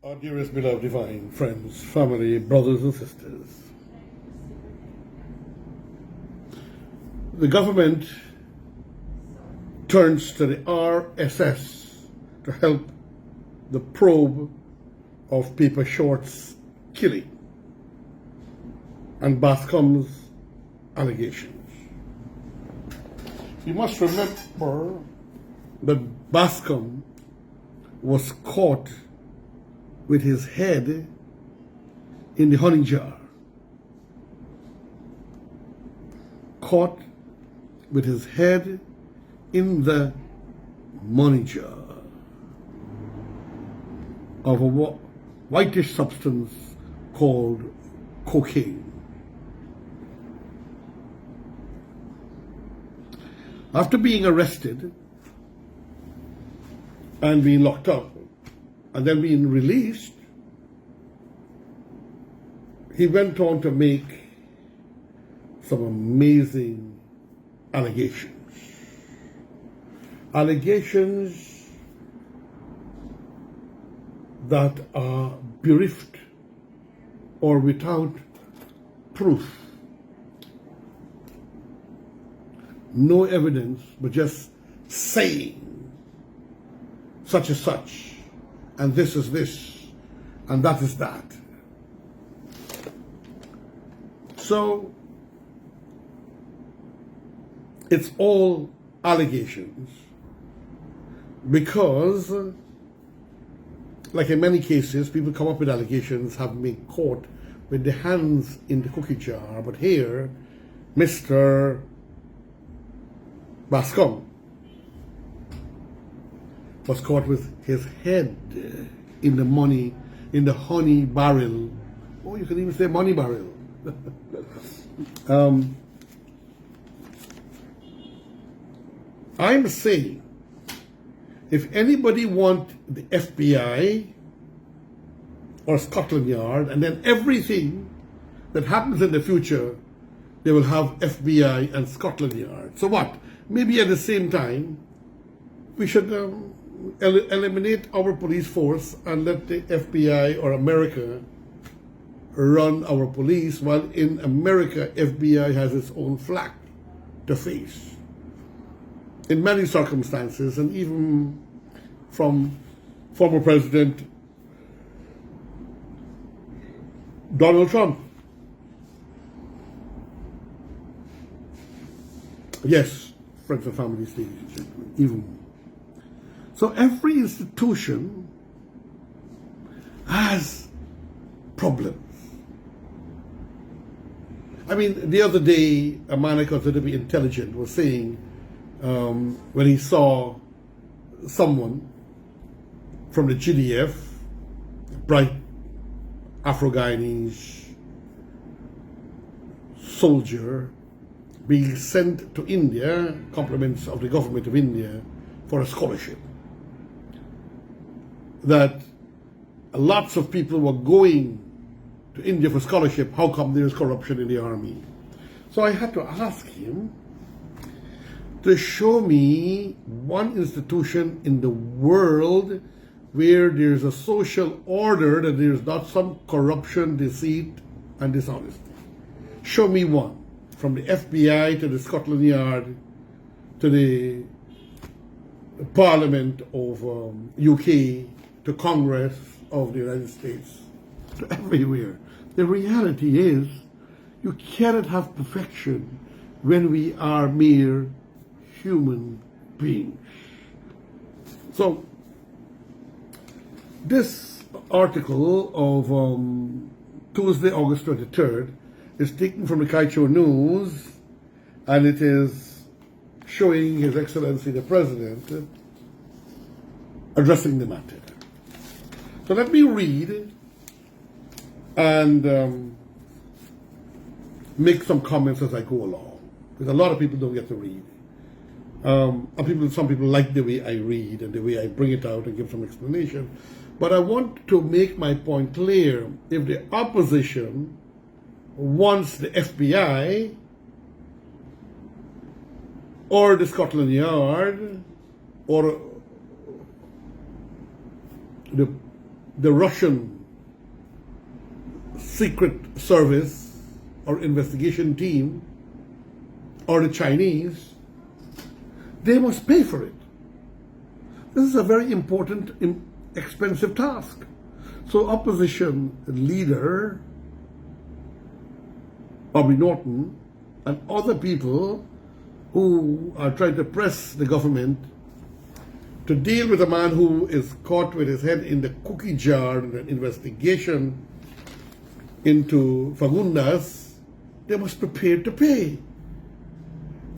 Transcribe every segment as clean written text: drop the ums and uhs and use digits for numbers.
Our dearest beloved divine friends, family, brothers and sisters. The government turns to the RSS to help the probe of Paper Short's killing and BASCOM's allegations. You must remember that BASCOM was caught with his head in the honey jar. Caught with his head in the money jar of a whitish substance called cocaine. After being arrested and being locked up and then being released, he went on to make some amazing allegations. Allegations that are bereft or without proof. No evidence, but just saying such and such, and this is this, and that is that. So it's all allegations because, like in many cases, people come up with allegations having been caught with their hands in the cookie jar, but here, Mr. BASCOM was caught with his head in the honey barrel. Oh, you can even say money barrel. I'm saying, if anybody want the FBI or Scotland Yard, and then everything that happens in the future, they will have FBI and Scotland Yard. So what? Maybe at the same time, we should eliminate our police force and let the FBI or America run our police, while in America, FBI has its own flag to face. In many circumstances, and even from former President Donald Trump. Yes, friends and family, ladies and gentlemen, even. So every institution has problems. I mean, the other day, a man I consider to be intelligent was saying, when he saw someone from the GDF, bright Afro-Guyanese soldier, being sent to India, compliments of the government of India, for a scholarship, that lots of people were going to India for scholarship. How come there is corruption in the army? So I had to ask him to show me one institution in the world where there's a social order, that there's not some corruption, deceit, and dishonesty. Show me one. From the FBI to the Scotland Yard to the Parliament of UK to Congress of the United States, to everywhere. The reality is, you cannot have perfection when we are mere human beings. So, this article of Tuesday, August 23rd, is taken from the Kaicho News, and it is showing His Excellency the President addressing the matter. So let me read and make some comments as I go along, because a lot of people don't get to read. Some people like the way I read and the way I bring it out and give some explanation. But I want to make my point clear. If the opposition wants the FBI or the Scotland Yard or the the Russian secret service or investigation team or the Chinese, they must pay for it. This is a very important, expensive task. So opposition leader Bobby Norton and other people who are trying to press the government to deal with a man who is caught with his head in the cookie jar in an investigation into Fagundas, they must prepare to pay.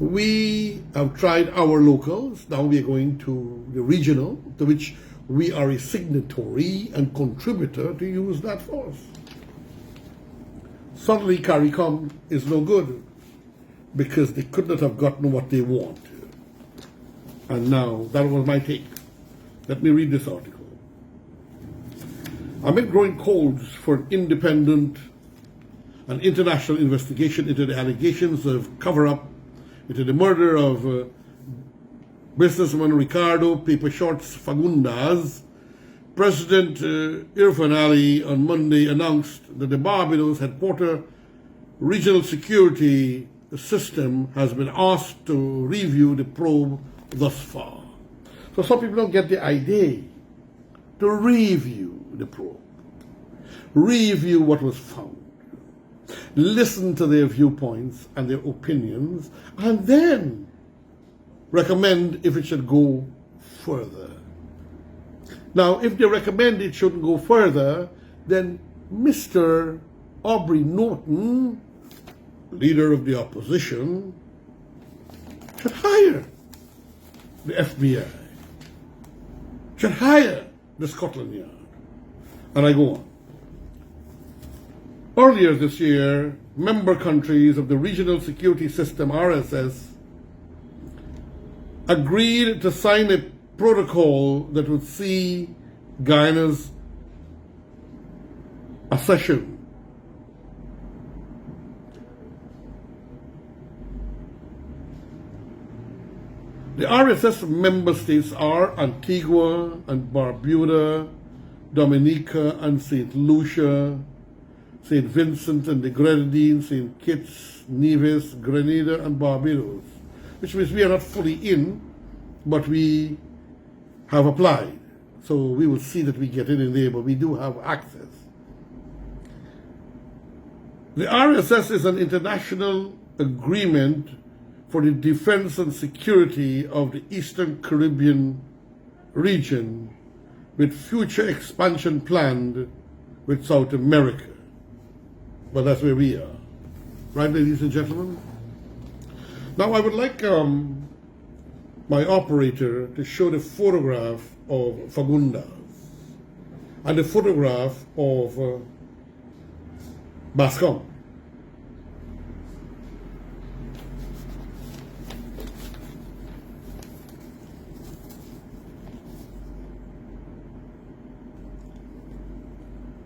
We have tried our locals. Now we are going to the regional, to which we are a signatory and contributor to use that force. Suddenly CARICOM is no good because they could not have gotten what they want. And now, that was my take. Let me read this article. Amid growing calls for an independent and international investigation into the allegations of cover-up into the murder of businessman Ricardo Paper Shorts Fagundas, President Irfan Ali on Monday announced that the Barbados headquarters regional security system has been asked to review the probe thus far. So some people don't get the idea. To review the probe. Review what was found. Listen to their viewpoints and their opinions, and then recommend if it should go further. Now, if they recommend it shouldn't go further, then Mr. Aubrey Norton, leader of the opposition, should hire the FBI, should hire the Scotland Yard. And I go on. Earlier this year, member countries of the Regional Security System, RSS, agreed to sign a protocol that would see Guyana's accession. The RSS member states are Antigua and Barbuda, Dominica and St. Lucia, St. Vincent and the Grenadines, St. Kitts, Nevis, Grenada and Barbados, which means we are not fully in, but we have applied. So we will see that we get in there, but we do have access. The RSS is an international agreement for the defense and security of the Eastern Caribbean region, with future expansion planned with South America. But that's where we are. Right, ladies and gentlemen? Now I would like my operator to show the photograph of Fagundas and the photograph of BASCOM.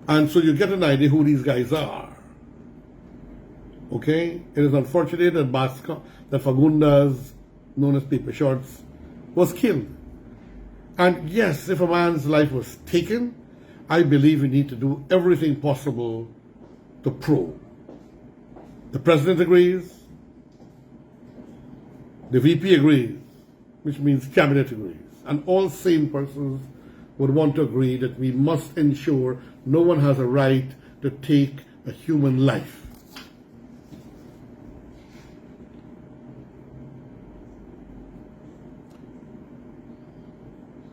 And so you get an idea who these guys are. Okay? It is unfortunate that that Fagundas, known as Paper Shorts, was killed. And yes, if a man's life was taken, I believe we need to do everything possible to probe. The President agrees, the VP agrees, which means Cabinet agrees, and all sane persons would want to agree that we must ensure no one has a right to take a human life.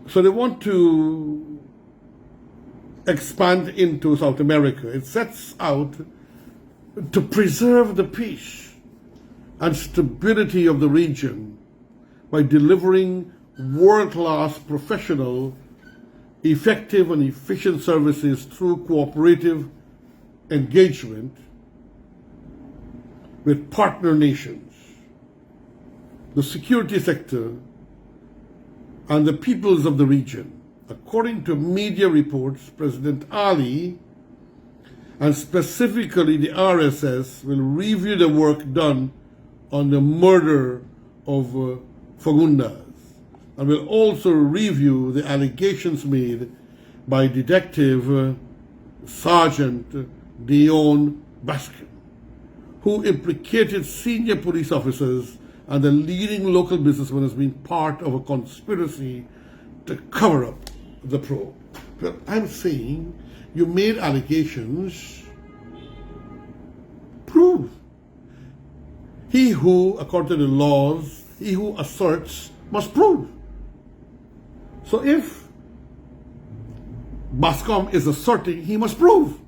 So they want to expand into South America. It sets out to preserve the peace and stability of the region by delivering world-class professional, effective and efficient services through cooperative engagement with partner nations, the security sector, and the peoples of the region. According to media reports, President Ali, and specifically the RSS, will review the work done on the murder of Fagundas, and will also review the allegations made by Detective Sergeant Dion BASCOM, who implicated senior police officers and the leading local businessman as being part of a conspiracy to cover up the probe. But I'm saying you made allegations, prove. He who, according to the laws, he who asserts must prove. So if BASCOM is asserting, he must prove.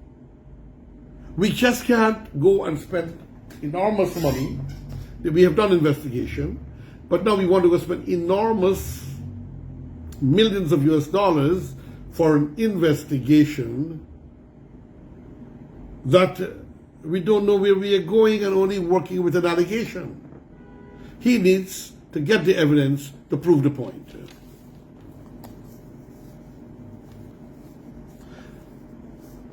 We just can't go and spend enormous money. We have done investigation, but now we want to go spend enormous millions of US dollars for an investigation that we don't know where we are going and only working with an allegation. He needs to get the evidence to prove the point.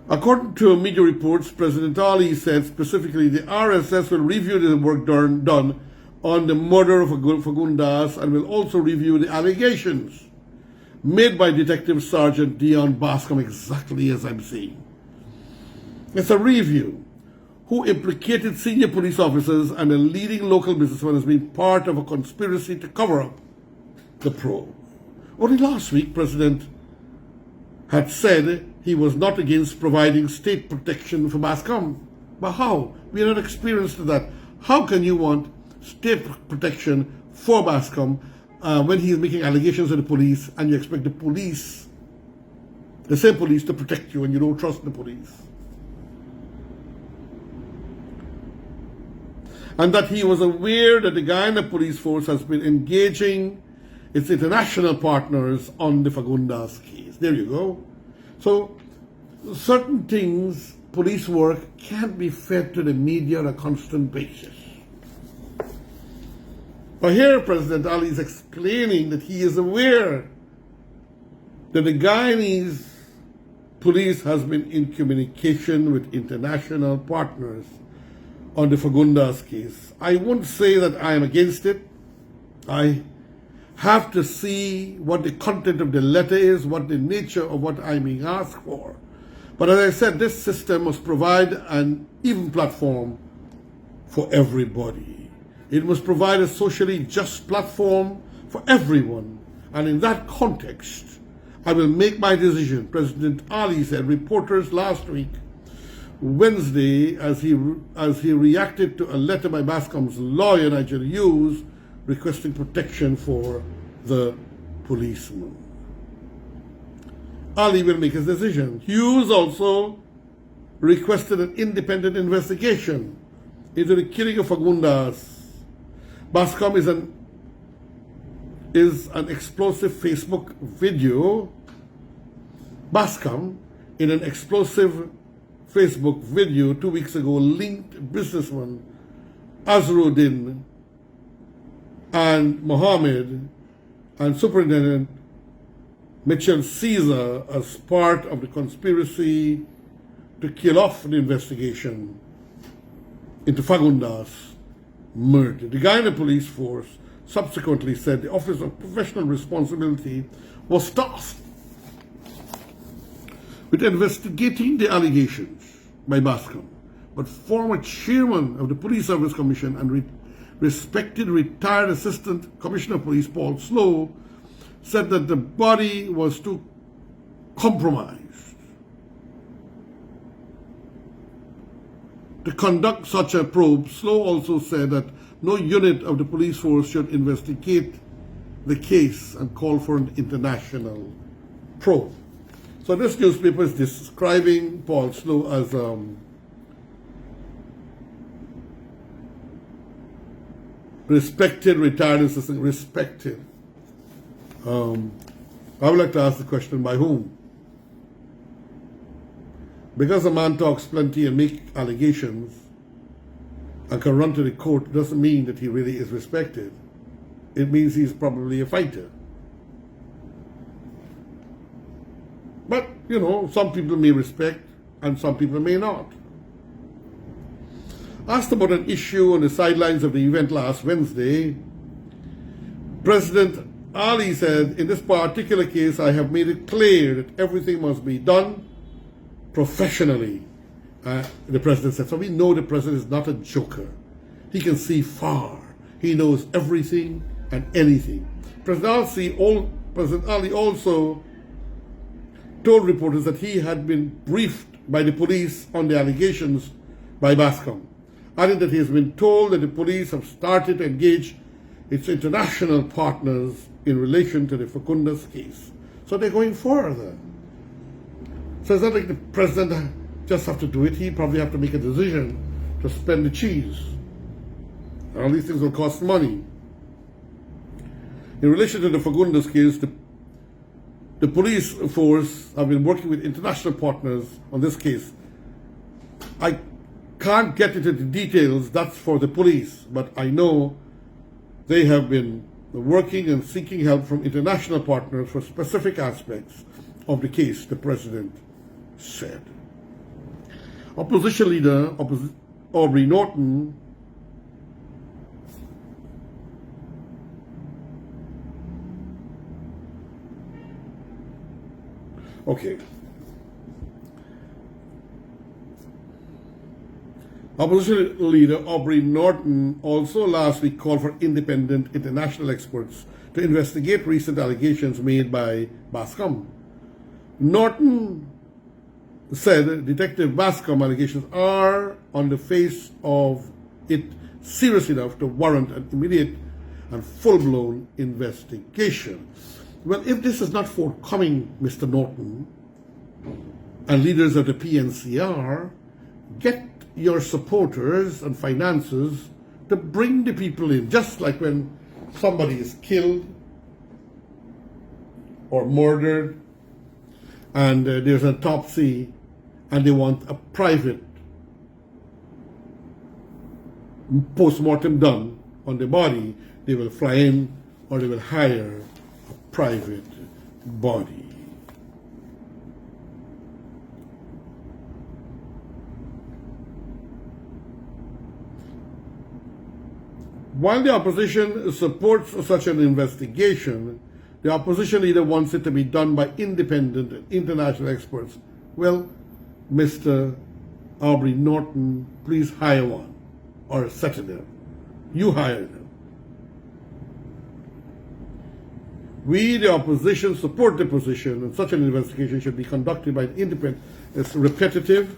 According to media reports, President Ali said specifically the RSS will review the work done on the murder of Fagundes and will also review the allegations made by Detective Sergeant Dion BASCOM, exactly as I'm saying. It's a review, who implicated senior police officers and a leading local businessman as being part of a conspiracy to cover up the probe. Only last week, President had said he was not against providing state protection for BASCOM. But how? We are not experienced to that. How can you want state protection for BASCOM when he is making allegations of the police and you expect the police, the same police, to protect you and you don't trust the police? And that he was aware that the Guyana police force has been engaging its international partners on the Fagundes case. There you go. So, certain things, police work, can't be fed to the media on a constant basis. But here President Ali is explaining that he is aware that the Guyanese police has been in communication with international partners on the Fagundes case. I won't say that I am against it. I have to see what the content of the letter is, what the nature of what I'm being asked for. But as I said, this system must provide an even platform for everybody. It must provide a socially just platform for everyone. And in that context, I will make my decision. President Ali said, reporters last week, Wednesday, as he reacted to a letter by BASCOM's lawyer, Nigel Hughes, requesting protection for the policeman. Ali will make his decision. Hughes also requested an independent investigation into the killing of Fagundes. BASCOM is an explosive Facebook video. BASCOM, in an explosive Facebook video 2 weeks ago, linked businessman Azruddin and Mohammed and Superintendent Mitchell Caesar as part of the conspiracy to kill off the investigation into Fagundes murder. The Guyana police force subsequently said the Office of Professional Responsibility was tasked with investigating the allegations by BASCOM, but former chairman of the Police Service Commission and respected retired Assistant Commissioner of Police Paul Slow said that the body was too compromised to conduct such a probe. Slow also said that no unit of the police force should investigate the case and call for an international probe. So this newspaper is describing Paul Slow as respected retired assistant. Respected. I would like to ask the question, by whom? Because a man talks plenty and makes allegations and can run to the court doesn't mean that he really is respected. It means he's probably a fighter. But, you know, some people may respect and some people may not. Asked about an issue on the sidelines of the event last Wednesday, President Ali said, in this particular case, I have made it clear that everything must be done professionally. The president said, so we know the president is not a joker. He can see far. He knows everything and anything. President Ali also told reporters that he had been briefed by the police on the allegations by BASCOM, adding that he has been told that the police have started to engage its international partners in relation to the Facundas case. So they're going further. So it's not like the president just have to do it. He probably have to make a decision to spend the cheese. And all these things will cost money. In relation to the Facundas case, the police force have been working with international partners on this case. I can't get into the details, that's for the police, but I know they have been working and seeking help from international partners for specific aspects of the case, the president said. Opposition leader Aubrey Norton Opposition leader Aubrey Norton also last week called for independent international experts to investigate recent allegations made by BASCOM. Norton said Detective BASCOM allegations are, on the face of it, serious enough to warrant an immediate and full-blown investigation. Well, if this is not forthcoming, Mr. Norton, and leaders of the PNCR, get your supporters and finances to bring the people in, just like when somebody is killed or murdered and there's an autopsy and they want a private post-mortem done on the body, they will fly in or they will hire a private body. While the opposition supports such an investigation, the opposition leader wants it to be done by independent and international experts. Well, Mr. Aubrey Norton, please hire one or set it there. You hire them. We, the opposition, support the position, and such an investigation should be conducted by an independent. It's repetitive.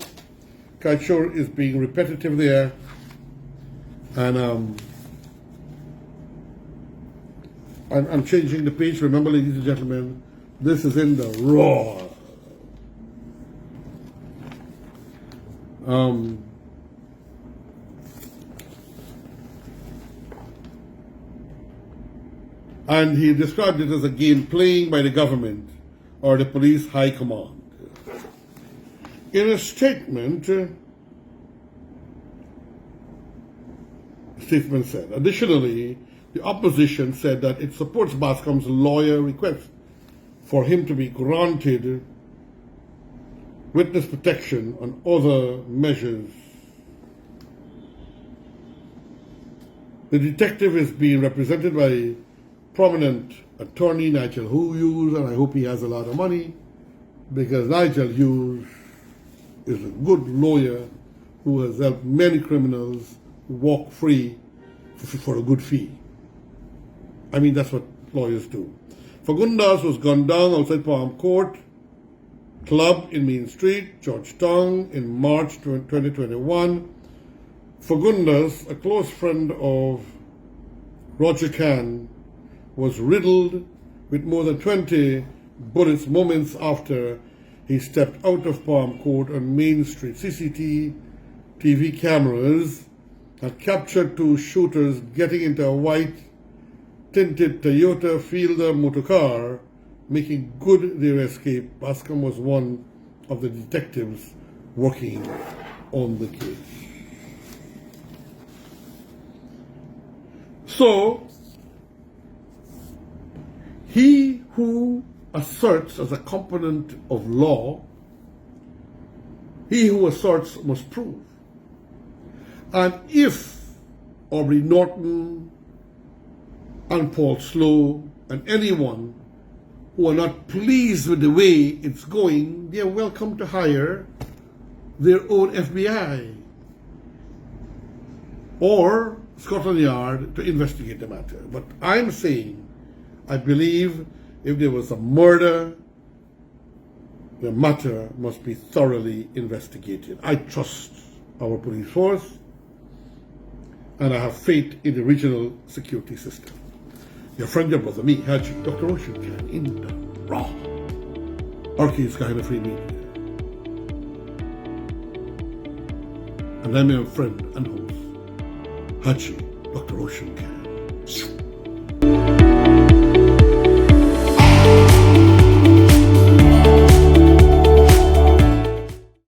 Kachor is being repetitive there, and I'm changing the page. Remember, ladies and gentlemen, this is in the raw. And he described it as a game playing by the government or the police high command. In a statement said, additionally, the opposition said that it supports BASCOM's lawyer request for him to be granted witness protection and other measures. The detective is being represented by prominent attorney Nigel Hughes, and I hope he has a lot of money, because Nigel Hughes is a good lawyer who has helped many criminals walk free for a good fee. I mean, that's what lawyers do. Facundas was gunned down outside Palm Court Club in Main Street, Georgetown, in March 2021. Facundas, a close friend of Roger Khan, was riddled with more than 20 bullets moments after he stepped out of Palm Court on Main Street. CCTV cameras had captured two shooters getting into a white tinted Toyota Fielder motorcar, making good their escape. BASCOM was one of the detectives working on the case. So, he who asserts as a component of law, he who asserts must prove. And if Aubrey Norton and Paul Slow And anyone who are not pleased with the way it's going, they are welcome to hire their own FBI or Scotland Yard to investigate the matter. But I'm saying, I believe if there was a murder, the matter must be thoroughly investigated. I trust our police force, and I have faith in the regional security system. Your friend, your brother, me, Hajji, Dr. Roshan, in the raw. Arcades Guyana Free Media. And I'm your friend and host, Hajji, Dr. Roshan.